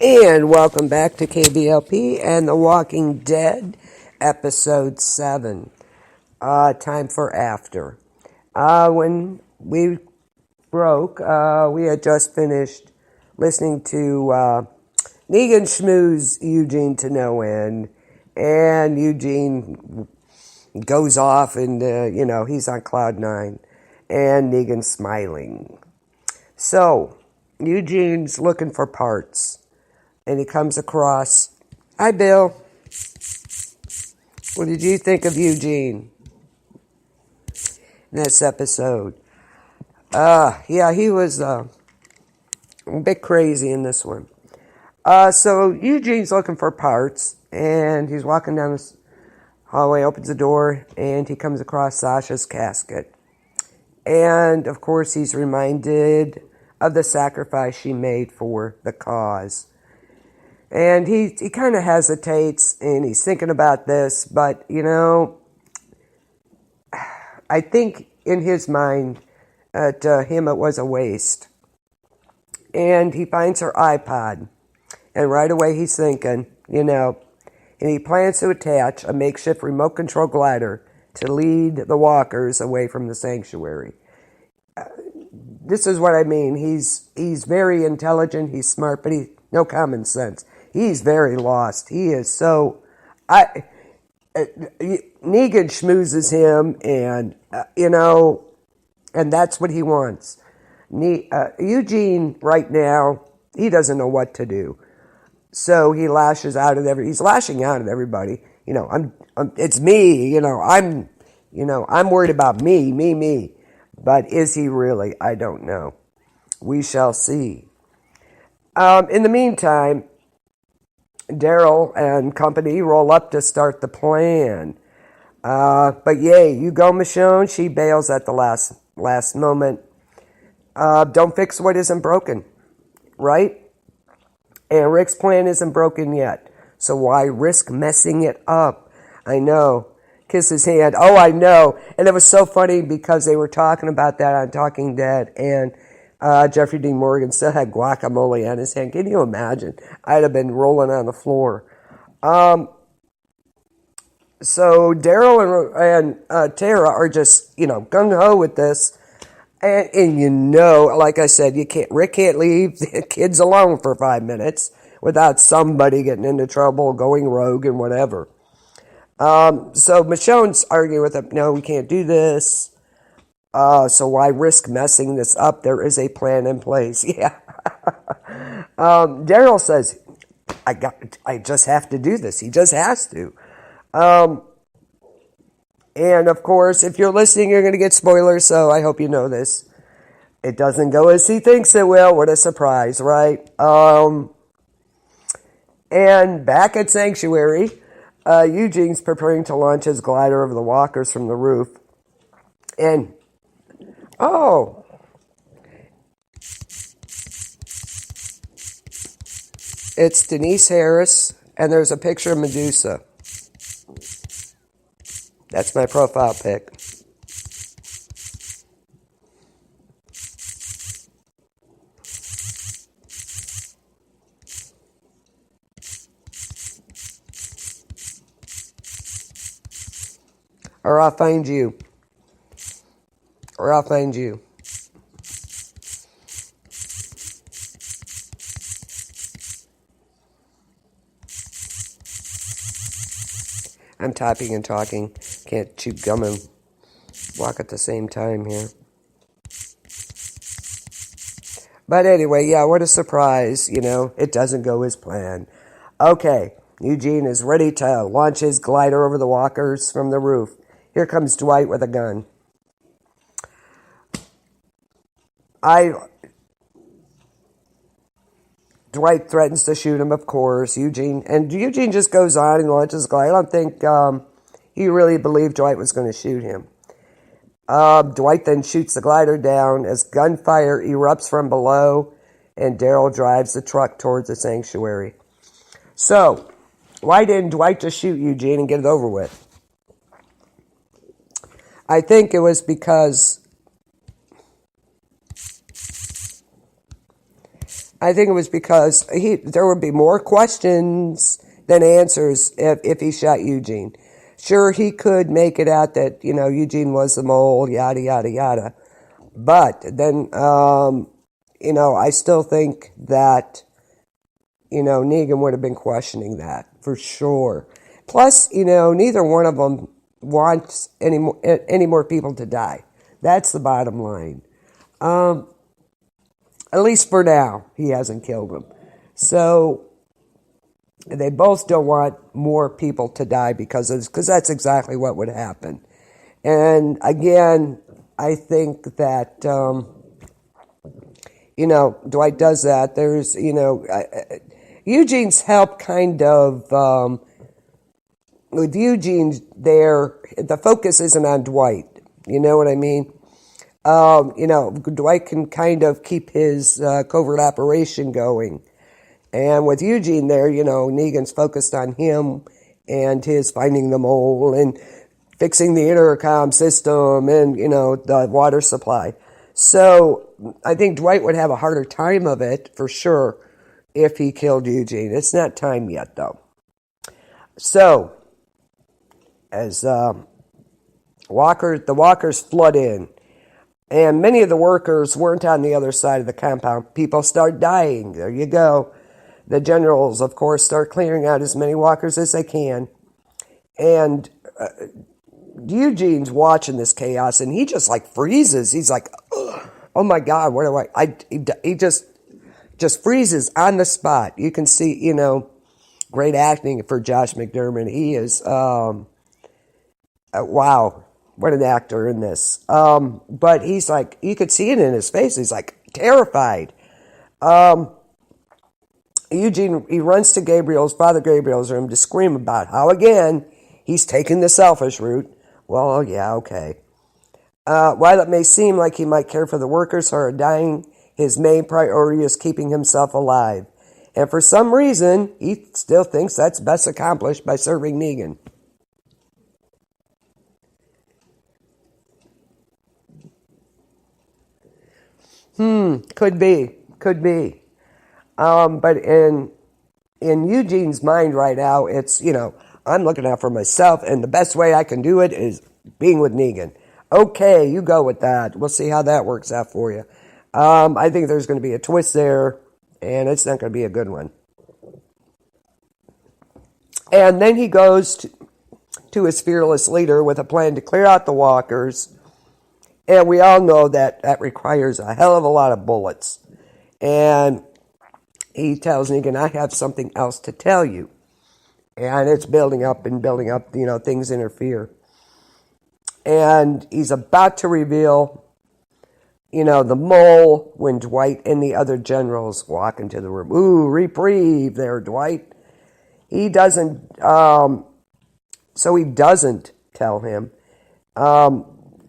And welcome back to KBLP and The Walking Dead, Episode 7, Time for After. When we broke, we had just finished listening to Negan schmooze Eugene to no end, and Eugene goes off and, he's on cloud nine, and Negan's smiling. So, Eugene's looking for parts. And he comes across, hi, Bill. What did you think of Eugene in this episode? He was a bit crazy in this one. So Eugene's looking for parts, and he's walking down this hallway, opens the door, and he comes across Sasha's casket. And, of course, he's reminded of the sacrifice she made for the cause. And he kind of hesitates, and he's thinking about this, but, I think in his mind, to him it was a waste. And he finds her iPod, and right away he's thinking, and he plans to attach a makeshift remote control glider to lead the walkers away from the sanctuary. This is what I mean. He's very intelligent, he's smart, but no common sense. He's very lost. He is so... Negan schmoozes him, and, and that's what he wants. Eugene, right now, he doesn't know what to do. So he lashes out at he's lashing out at everybody. It's me, I'm worried about me. But is he really? I don't know. We shall see. In the meantime, Daryl and company roll up to start the plan. But yay, you go, Michonne. She bails at the last moment. Don't fix what isn't broken, right? And Rick's plan isn't broken yet. So why risk messing it up? I know. Kiss his hand. Oh, I know. And it was so funny because they were talking about that on Talking Dead, and Jeffrey Dean Morgan still had guacamole on his hand. Can you imagine? I'd have been rolling on the floor. So Daryl and Tara are just, gung-ho with this. And like I said, Rick can't leave the kids alone for 5 minutes without somebody getting into trouble, going rogue, and whatever. So Michonne's arguing with him, no, we can't do this. So why risk messing this up? There is a plan in place. Yeah. Daryl says, I just have to do this. He just has to. And of course, if you're listening, you're going to get spoilers, so I hope you know this. It doesn't go as he thinks it will. What a surprise, right? And back at Sanctuary, Eugene's preparing to launch his glider over the walkers from the roof. And oh, it's Denise Harris, and there's a picture of Medusa. That's my profile pic. Or I'll find you. I'm typing and talking. Can't chew gum and walk at the same time here. But anyway, yeah, what a surprise. It doesn't go as planned. Okay, Eugene is ready to launch his glider over the walkers from the roof. Here comes Dwight with a gun. Dwight threatens to shoot him, of course. Eugene just goes on and launches the glider. I don't think he really believed Dwight was going to shoot him. Dwight then shoots the glider down as gunfire erupts from below, and Daryl drives the truck towards the sanctuary. So, why didn't Dwight just shoot Eugene and get it over with? I think it was because I think it was because there would be more questions than answers if he shot Eugene. Sure, he could make it out that, Eugene was the mole, yada, yada, yada. But then, I still think that, Negan would have been questioning that for sure. Plus, neither one of them wants any more people to die. That's the bottom line. At least for now, he hasn't killed them. So they both don't want more people to die because that's exactly what would happen. And again, I think that, Dwight does that. There's, Eugene's help kind of, with Eugene there, the focus isn't on Dwight. You know what I mean? Dwight can kind of keep his covert operation going. And with Eugene there, Negan's focused on him and his finding the mole and fixing the intercom system and, the water supply. So I think Dwight would have a harder time of it, for sure, if he killed Eugene. It's not time yet, though. So, as the walkers flood in, and many of the workers weren't on the other side of the compound. People start dying. There you go. The generals, of course, start clearing out as many walkers as they can. And Eugene's watching this chaos, and he just freezes. He's like, oh my God, what do he just freezes on the spot. You can see, great acting for Josh McDermott. He is, wow. What an actor in this. But he's you could see it in his face. He's terrified. Eugene, he runs to Father Gabriel's room to scream about how, again, he's taking the selfish route. Well, yeah, okay. While it may seem like he might care for the workers who are dying, his main priority is keeping himself alive. And for some reason, he still thinks that's best accomplished by serving Negan. Could be. But in Eugene's mind right now, it's, I'm looking out for myself, and the best way I can do it is being with Negan. Okay, you go with that. We'll see how that works out for you. I think there's going to be a twist there, and it's not going to be a good one. And then he goes to his fearless leader with a plan to clear out the walkers. And we all know that requires a hell of a lot of bullets. And he tells Negan, I have something else to tell you. And it's building up, things interfere. And he's about to reveal, the mole when Dwight and the other generals walk into the room. Ooh, reprieve there, Dwight. He doesn't, so he doesn't tell him.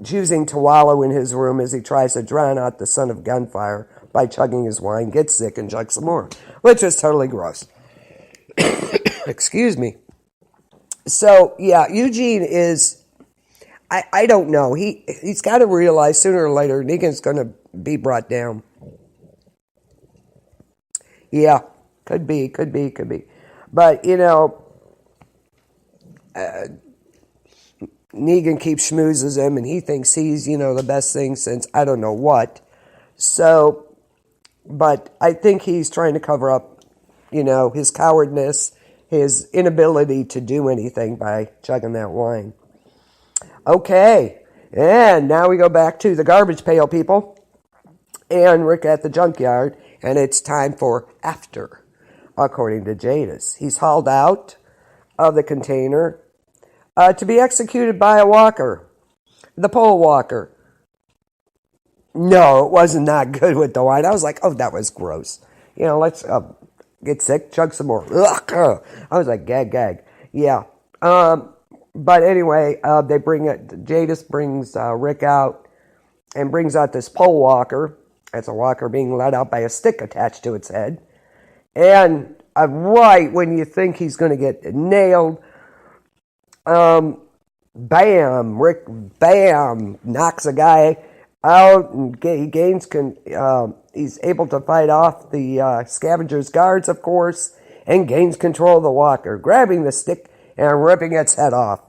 Choosing to wallow in his room as he tries to drown out the son of gunfire by chugging his wine, gets sick, and chugs some more, which is totally gross. Excuse me. So, yeah, Eugene is, I don't know. He's got to realize sooner or later Negan's going to be brought down. Yeah, could be. But, Negan keeps schmoozes him, and he thinks he's, the best thing since I don't know what. So, but I think he's trying to cover up, his cowardness, his inability to do anything by chugging that wine. Okay, and now we go back to the garbage pail people and Rick at the junkyard, and it's time for after, according to Jadis. He's hauled out of the container to be executed by a walker, the pole walker. No, it wasn't that good with the wine. I was like, oh, that was gross. Let's get sick, chug some more. Ugh. I was like, gag. Yeah. But anyway, they bring it. Jadis brings Rick out and brings out this pole walker. It's a walker being led out by a stick attached to its head. And right when you think he's going to get nailed, bam, Rick, bam, knocks a guy out, and he gains he's able to fight off the scavenger's guards, of course, and gains control of the walker, grabbing the stick and ripping its head off.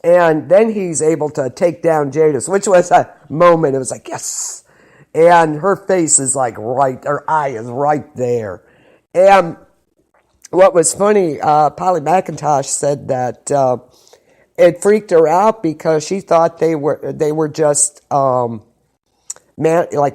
And then he's able to take down Jadis, which was a moment. It was like, yes. And her face is like her eye is right there. And what was funny, Polly McIntosh said that it freaked her out because she thought they were just like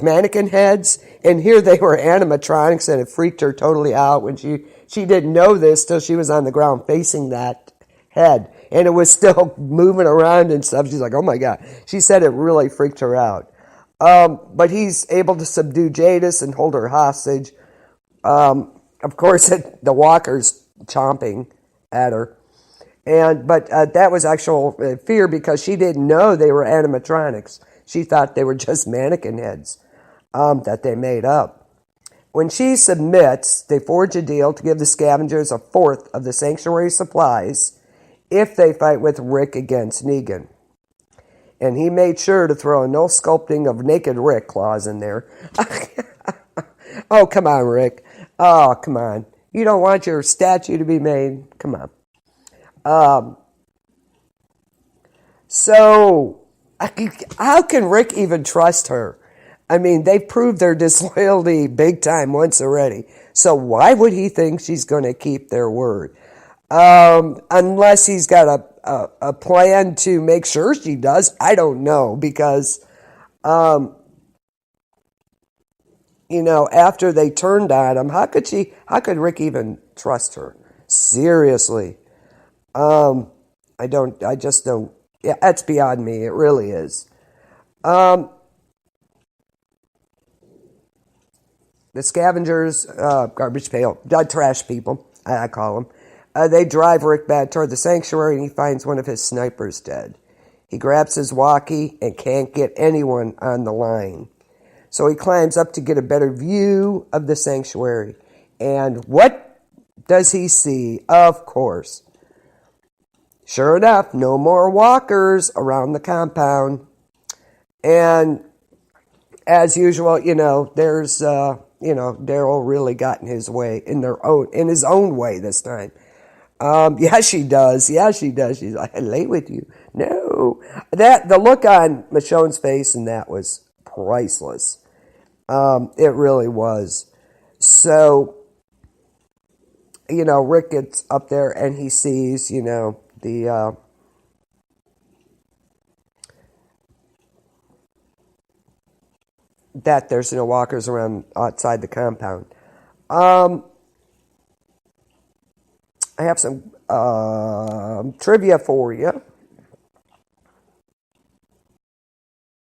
mannequin heads, and here they were animatronics, and it freaked her totally out when she didn't know this till she was on the ground facing that head, and it was still moving around and stuff. She's like, oh my God. She said it really freaked her out. But he's able to subdue Jadis and hold her hostage. Of course, the walker's chomping at her. But that was actual fear because she didn't know they were animatronics. She thought they were just mannequin heads that they made up. When she submits, they forge a deal to give the scavengers a fourth of the sanctuary supplies if they fight with Rick against Negan. And he made sure to throw a no sculpting of naked Rick clause in there. Oh, come on, Rick. Oh, come on. You don't want your statue to be made? Come on. So, how can Rick even trust her? I mean, they've proved their disloyalty big time once already. So why would he think she's going to keep their word? Unless he's got a plan to make sure she does. I don't know, because, after they turned on him, how could Rick even trust her? Seriously. I just don't, yeah, that's beyond me. It really is. The scavengers, garbage pail, trash people, I call them. They drive Rick back toward the sanctuary, and he finds one of his snipers dead. He grabs his walkie and can't get anyone on the line. So he climbs up to get a better view of the sanctuary. And what does he see? Of course. Sure enough, no more walkers around the compound. And as usual, there's, Daryl really got in his way, in his own way this time. Yeah, she does. She's like, I lay with you. No. The look on Michonne's face and that was priceless. It really was. So, Rick gets up there and he sees, that there's no walkers around outside the compound. I have some trivia for you.